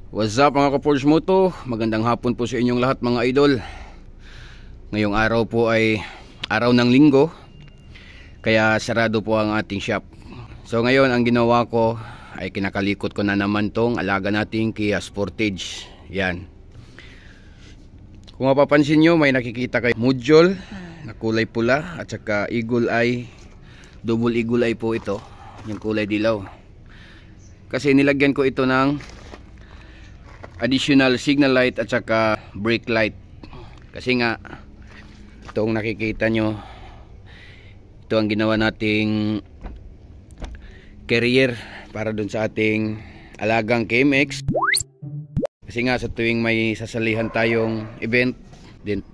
What's up mga ka-Forge Moto? Magandang hapon po sa inyong lahat mga idol. Ngayong araw po ay araw ng linggo, kaya sarado po ang ating shop. So ngayon ang ginawa ko ay kinakalikot ko na naman tong alaga nating Kia Sportage. Yan. Kung mapapansin nyo, may nakikita kayo module na kulay pula at saka eagle eye. Double eagle eye po ito, yung kulay dilaw. Kasi nilagyan ko ito ng additional signal light at saka brake light. Kasi nga itong nakikita nyo, ito ang ginawa nating carrier para dun sa ating alagang KMX. Kasi nga sa tuwing may sasalihan tayong event,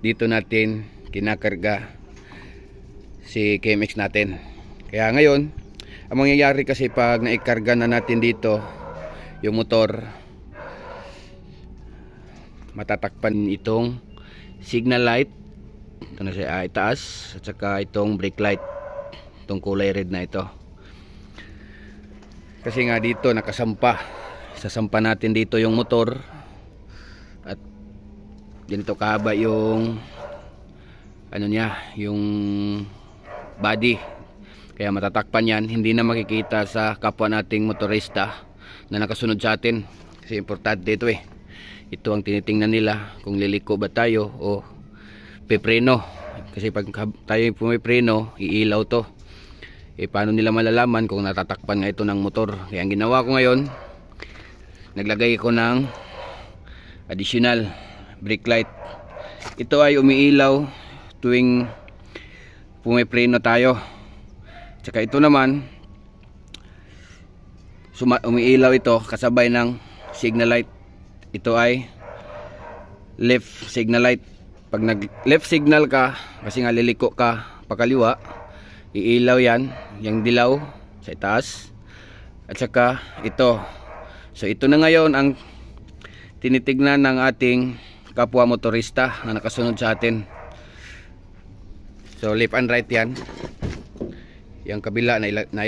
dito natin kinakarga si KMX natin. Kaya ngayon ang mangyayari kasi pag naikarga na natin dito yung motor, matatakpan itong signal light, ito na siya itaas, at saka itong brake light, itong kulay red na ito. Kasi nga dito nakasampa, sasampa natin dito yung motor at ganito kahaba yung ano niya, yung body, kaya matatakpan yan. Hindi na makikita sa kapwa nating motorista na nakasunod sa atin, kasi importante ito ito ang tinitingnan nila kung liliko ba tayo o pepreno. Kasi pag tayo pumipreno, iilaw to. Paano nila malalaman kung natatakpan nga ito ng motor? Kaya ang ginawa ko ngayon, naglagay ko ng additional brake light. Ito ay umiilaw tuwing pumipreno tayo. Tsaka ito naman, umiilaw ito kasabay ng signal light. Ito ay left signal light. Pag nag left signal ka, kasi nga liliko ka pakaliwa, iilaw yan, yung dilaw sa itaas. At saka ito. So ito na ngayon ang tinitignan ng ating kapwa motorista na nakasunod sa atin. So left and right yan. Yung kabila na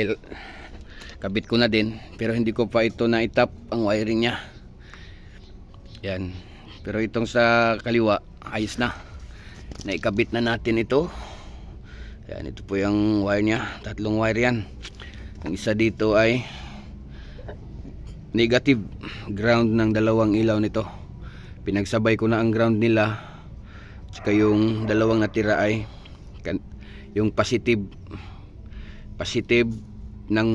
kabit ko na din, pero hindi ko pa ito na itap ang wiring nya. Yan. Pero itong sa kaliwa, ayos na. Naikabit na natin ito. Yan, ito po yung wire nya. Tatlong wire yan. Ang isa dito ay negative ground ng dalawang ilaw nito. Pinagsabay ko na ang ground nila. Tsaka yung dalawang natira ay yung positive ng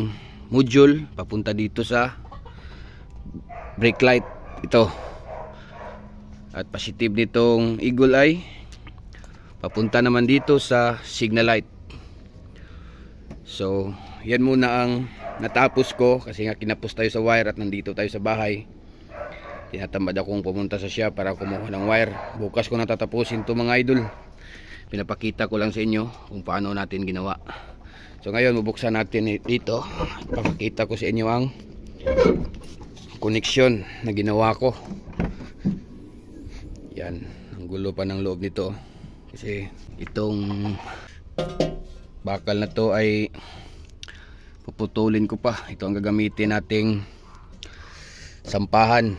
module papunta dito sa brake light ito. At positive nitong eagle eye papunta naman dito sa signal light. So yan muna ang natapos ko, kasi nga kinapos tayo sa wire at nandito tayo sa bahay. Tinatamad akong pumunta sa shop para kumuha ng wire. Bukas ko natatapusin to mga idol. Pinapakita ko lang sa inyo kung paano natin ginawa. So ngayon bubuksan natin dito, papakita ko sa inyo ang connection na ginawa ko. Yan, ang gulo pa ng loob nito kasi itong bakal na to ay puputulin ko pa. Ito ang gagamitin nating sampahan,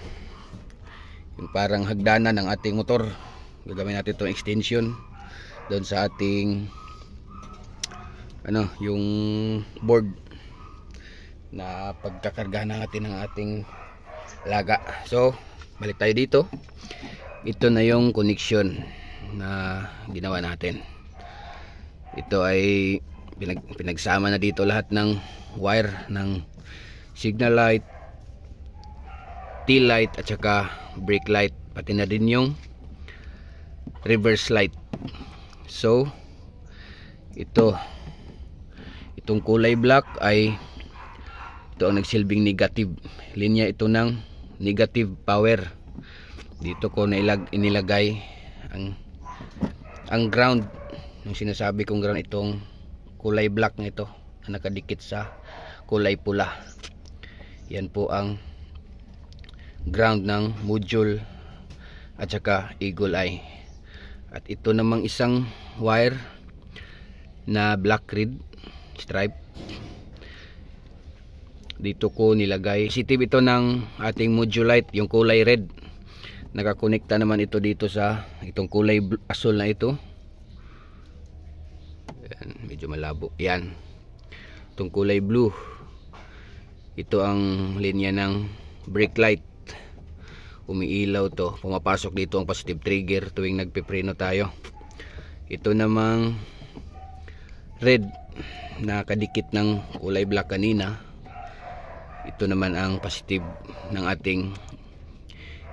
yung parang hagdanan ng ating motor. Gagamitin natin itong extension doon sa ating yung board na pagkakarga natin ng ating laga. So balik tayo dito. Ito na yung connection na ginawa natin. Ito ay pinagsama na dito lahat ng wire ng signal light, tail light at saka brake light, pati na din yung reverse light. So itong kulay black ay ito ang nagsilbing negative linya, ito ng negative power. Dito ko inilagay ang ground, yung sinasabi kong ground, itong kulay black na ito na nakadikit sa kulay pula. Yan po ang ground ng module at saka eagle eye. At ito namang isang wire na black red stripe, dito ko nilagay. Positive ito ng ating module light, yung kulay red. Nakakonekta naman ito dito sa itong kulay asul na ito. Yan, medyo malabo. Yan. Itong kulay blue. Ito ang linya ng brake light. Umiilaw to. Pumapasok dito ang positive trigger tuwing nagpipreno tayo. Ito namang red na kadikit ng kulay black kanina. Ito naman ang positive ng ating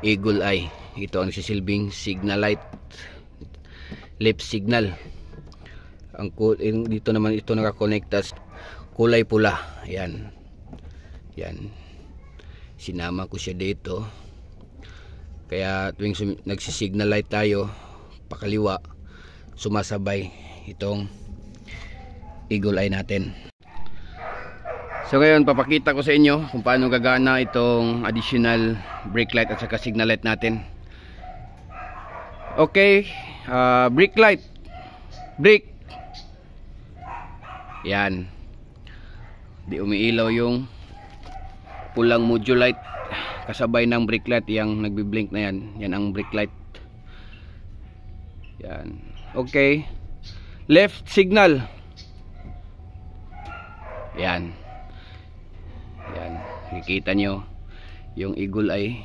eagle eye. Ito ang sisilbing signal light, left signal. Ang dito naman ito nakakonekta kulay pula. Yan. Yan. Sinama ko siya dito. Kaya tuwing nagsisignal light tayo pakaliwa, sumasabay itong eagle eye natin. So ngayon papakita ko sa inyo kung paano gagana itong additional brake light at saka signal light natin. Okay, brake light, brake. Yan. Di umiilaw yung pulang module light kasabay ng brake light, yang nagbi-blink na yan. Yan ang brake light. Yan. Okay. Left signal. Yan. Yan. Nakikita nyo yung eagle eye,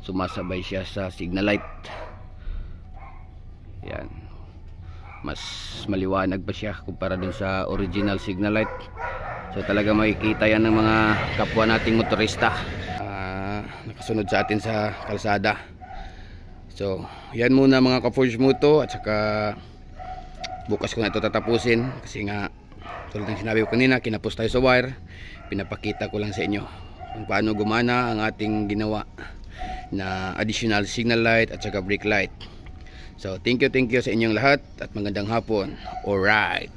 sumasabay siya sa signal light. Yan. Mas maliwanag pa siya kumpara dun sa original signal light. So talaga makikita yan ng mga kapwa nating motorista nakasunod sa atin sa kalsada. So yan muna mga ka-Forge Moto, at saka bukas ko na ito tatapusin kasi nga tulad ng sinabi ko kanina, kinapos tayo sa wire. Pinapakita ko lang sa inyo kung paano gumana ang ating ginawa na additional signal light at saka brake light. So thank you sa inyong lahat at magandang hapon. Alright.